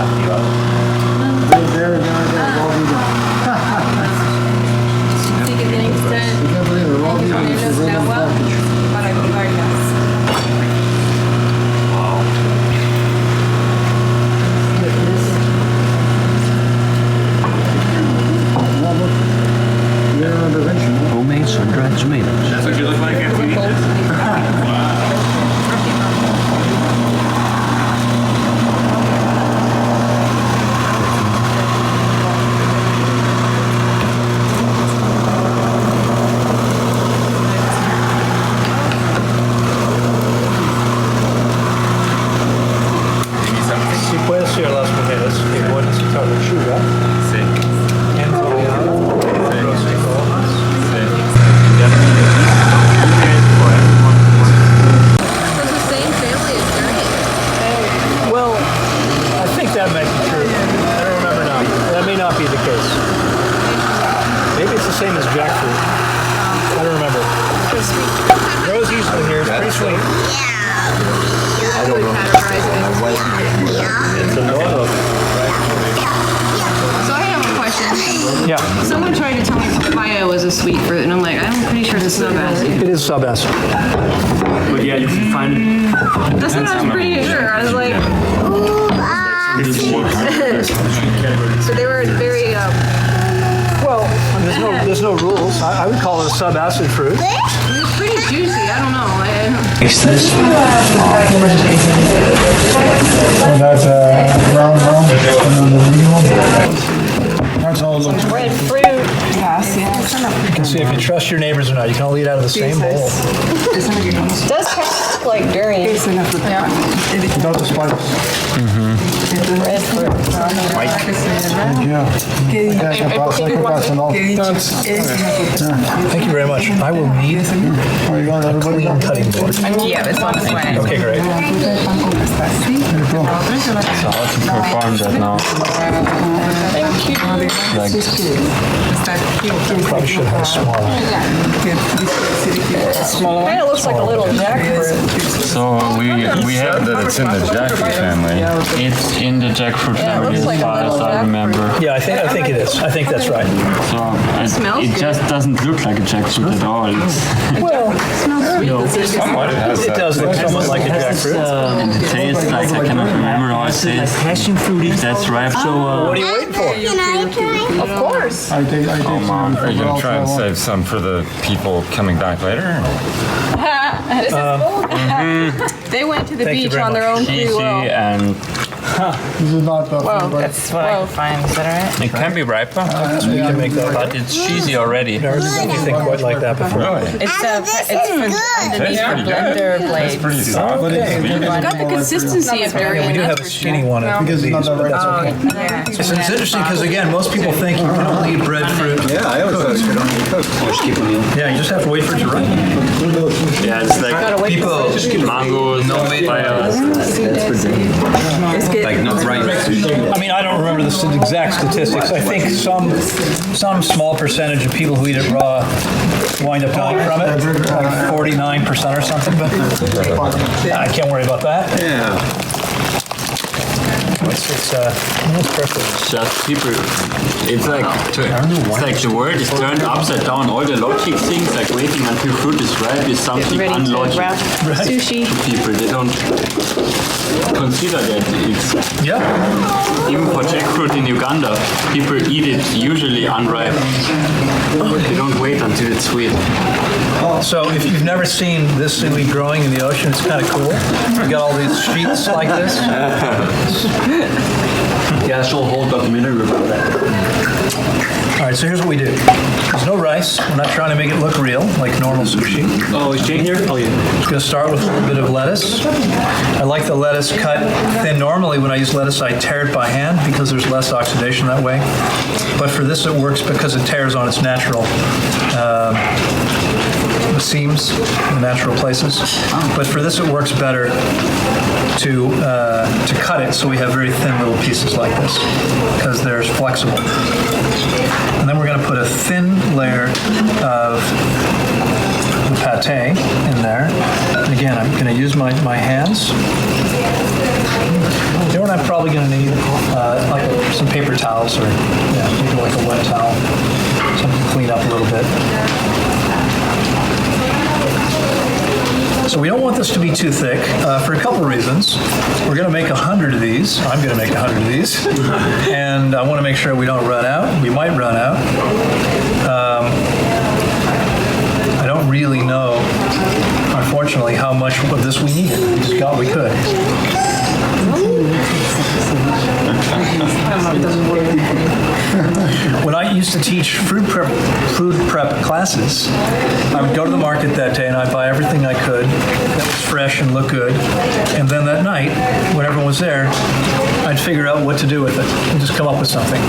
activado. Así que tienen que ponerlos en agua para activarlas. Homemade sun-dried tomatoes. That's what you look like after you eat this? Si puedes ser las mujeres que pueden quitar lechuga, Sí. enrollado, arroz y hojas. It's the same family as durian. Well, I think that might be true. I don't remember now. That may not be the case. Maybe it's the same as jackfruit. I don't remember. Rosie's in here. It's pretty sweet. I don't know. It's a lot of. So I have a question. Yeah, Someone tried to tell me papaya was a sweet fruit, and I'm like, I'm pretty sure it's subacid. it is subacid. But yeah, you can find it. That's what I was pretty sure. I was like, so they were very. Well, there's no rules. I would call it a subacid fruit. It's pretty juicy. I don't know. Taste this. That's round one, and then the medium one. That's all it looks like. Breadfruit. You can see if you trust your neighbors or not. You can all eat out of the same bowl. It does kind of look like durian. Without the spice. Breadfruit. Yeah. Hay que pasar no. Thank you very much. I will need Are you going, a everybody? clean cutting board. Yeah, it's on its way. Okay, great. So how to perform that now? Probably should have a smaller. Kind of looks like a little jackfruit. So we have that it's in the jackfruit family. It's in the jackfruit family as like a far as little I remember. Yeah, I think it is. I think that's right. So smells it good. just doesn't look like a jackfruit at all. It's, Well, somewhat it has it does look somewhat like a jackfruit. and it tastes like I cannot remember how it tastes. Passion fruity. That's right. So What are you waiting for? Of course. I take Oh, Mom, some. are you gonna try and save some for the people coming back later? This is cool. They went to the Thank you beach very on their much. own free cheesy will. and This is not the. Whoa, but that's what I find. Is that all right? it can be riper, We can make that. but it's cheesy already. Never seen anything quite like that before. Really? It's underneath the blender It's blade. pretty soft. It's got the consistency of durian. We do have a that's for skinny one of Because it's these, not the but right. that's okay. Yeah. It's interesting because again, most people think you can only eat breadfruit. Yeah, I always thought you could only cook. Yeah, you just have to wait for it to ripen. Yeah, it's like People, mangoes, papayas. Like not right. I mean, I don't remember the exact statistics. I think some small percentage of people who eat it raw wind up dying from it, like 49% or something. But I can't worry about that. Yeah. It's perfect. Just people, it's like the world is turned upside down. All the logic things, like waiting until fruit is ripe, is something Ready to unlogical wrap sushi. to people. They don't consider that it's Yeah. even for jackfruit in Uganda, people eat it usually unripe. They don't wait until it's sweet. So if you've never seen this seaweed growing in the ocean, it's kind of cool. You got all these sheets like this. Yeah, I saw a whole documentary about that. All right, so here's what we do. There's no rice. We're not trying to make it look real, like normal sushi. Oh, is Jane here? Oh, yeah. Just gonna start with a little bit of lettuce. I like the lettuce cut thin. Normally when I use lettuce, I tear it by hand because there's less oxidation that way. But for this it works because it tears on its natural the seams, the natural places. But for this it works better to cut it so we have very thin little pieces like this because they're flexible. And then we're going to put a thin layer of the pate in there. And again, I'm going to use my hands probably going to need like some paper towels or maybe like a wet towel, something to clean up a little bit. So we don't want this to be too thick for a couple reasons. We're going to make 100 of these. I'm going to make 100 of these. And I want to make sure we don't run out. We might run out. I don't really know, unfortunately, how much of this we need. We just got what we could. When I used to teach food prep classes, I would go to the market that day and I'd buy everything I could that was fresh and looked good. And then that night, when everyone was there, I'd figure out what to do with it and just come up with something.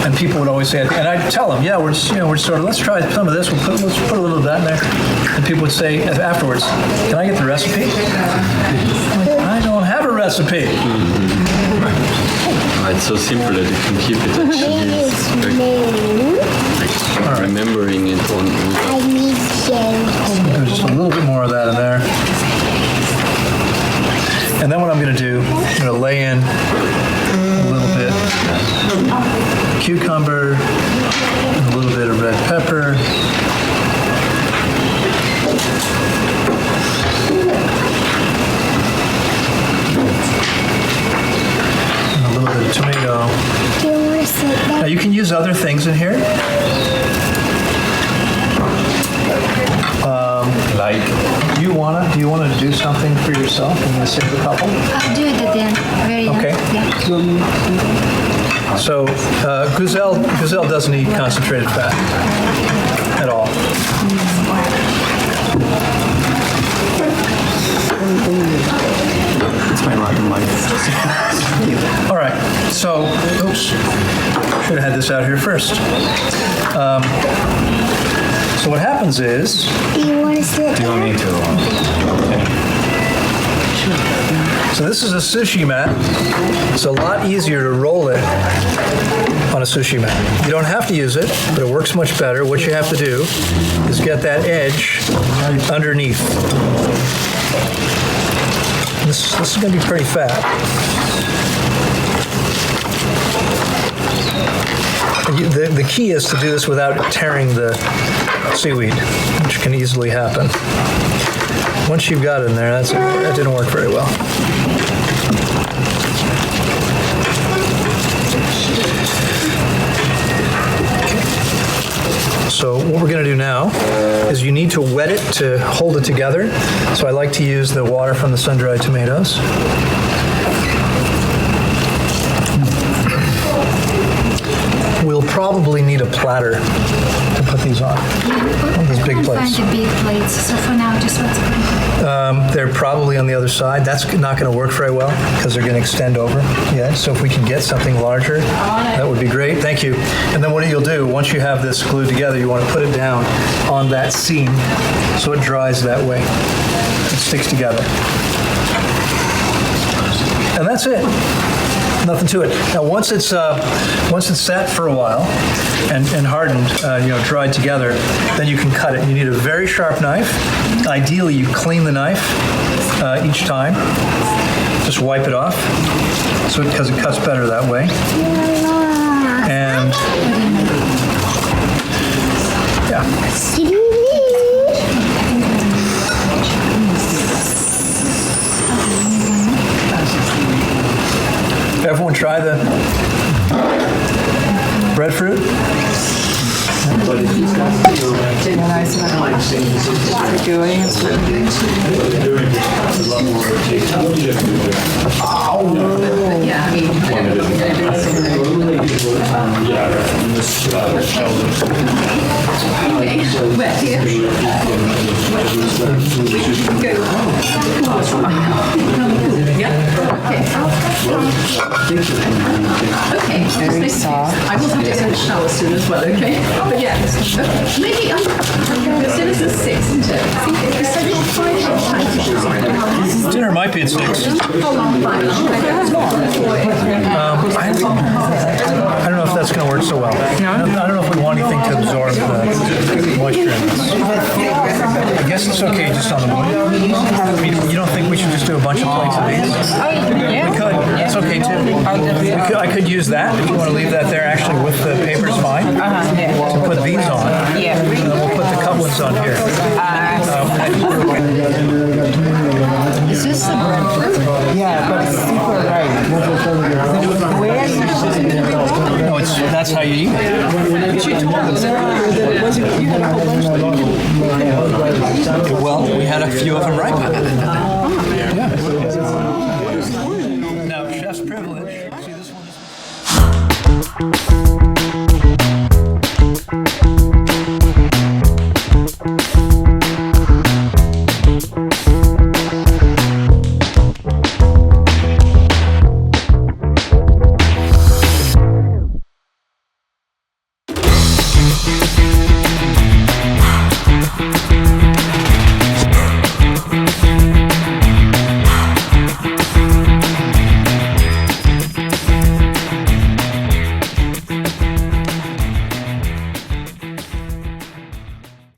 And people would always say, and I'd tell them, yeah, we're sort of, let's try some of this. Let's put a little of that in there. And people would say afterwards, can I get the recipe? I'm like, I don't have a recipe. It's so simple that you can keep it actually. Like remembering it on. There's just a little bit more of that in there. And then what I'm going to do, I'm going to lay in a little bit of cucumber, a little bit of red pepper. A little bit of tomato. Now you can use other things in here. Like, Do you wanna do something for yourself? I'm gonna save a couple. I'll do it at the end. Very Okay. Yeah. So gazelle doesn't eat concentrated fat at all. it's my rotten life. All right, so, oops, should have had this out here first. So what happens is, Do you want to sit? You don't need to. so this is a sushi mat. It's a lot easier to roll it on a sushi mat. You don't have to use it, but it works much better. What you have to do is get that edge underneath. This is going to be pretty fat. The key is to do this without tearing the seaweed, which can easily happen. Once you've got it in there, that didn't work very well. So what we're going to do now is you need to wet it to hold it together. So I like to use the water from the sun-dried tomatoes. We'll probably need a platter to put these on. These big plates. Find the big plates. So for now, just what's going on? They're probably on the other side. That's not going to work very well because they're going to extend over. Yeah. So if we can get something larger, that would be great. Thank you. And then what you'll do, once you have this glued together, you want to put it down on that seam so it dries that way. It sticks together. And that's it. Nothing to it. Now, once it's sat for a while and hardened, dried together, then you can cut it. You need a very sharp knife. Ideally, you clean the knife each time. Just wipe it off, because it cuts better that way. And yeah. Everyone try the breadfruit? Okay, very soft. I will have to get a shower soon as well, okay? But yeah, okay. Maybe as soon as it's 6, isn't it? I think it's central Friday. Dinner might be at 6. How long? I don't know if that's going to work so well. I don't know if we want anything to absorb the moisture in this. I guess it's okay just on the wood. You don't think we should just do a bunch of plates of these? Yeah. We could. It's okay too. I could use that if you want to leave that there. Actually, with the paper is fine. Yeah. To put these on. Yeah. And then we'll put the couplets on here. Is this the breadfruit? Yeah, but it's super right. No, that's how you eat it. Well, we had a few of them ripe. Yeah. Now, chef's privilege. See this one?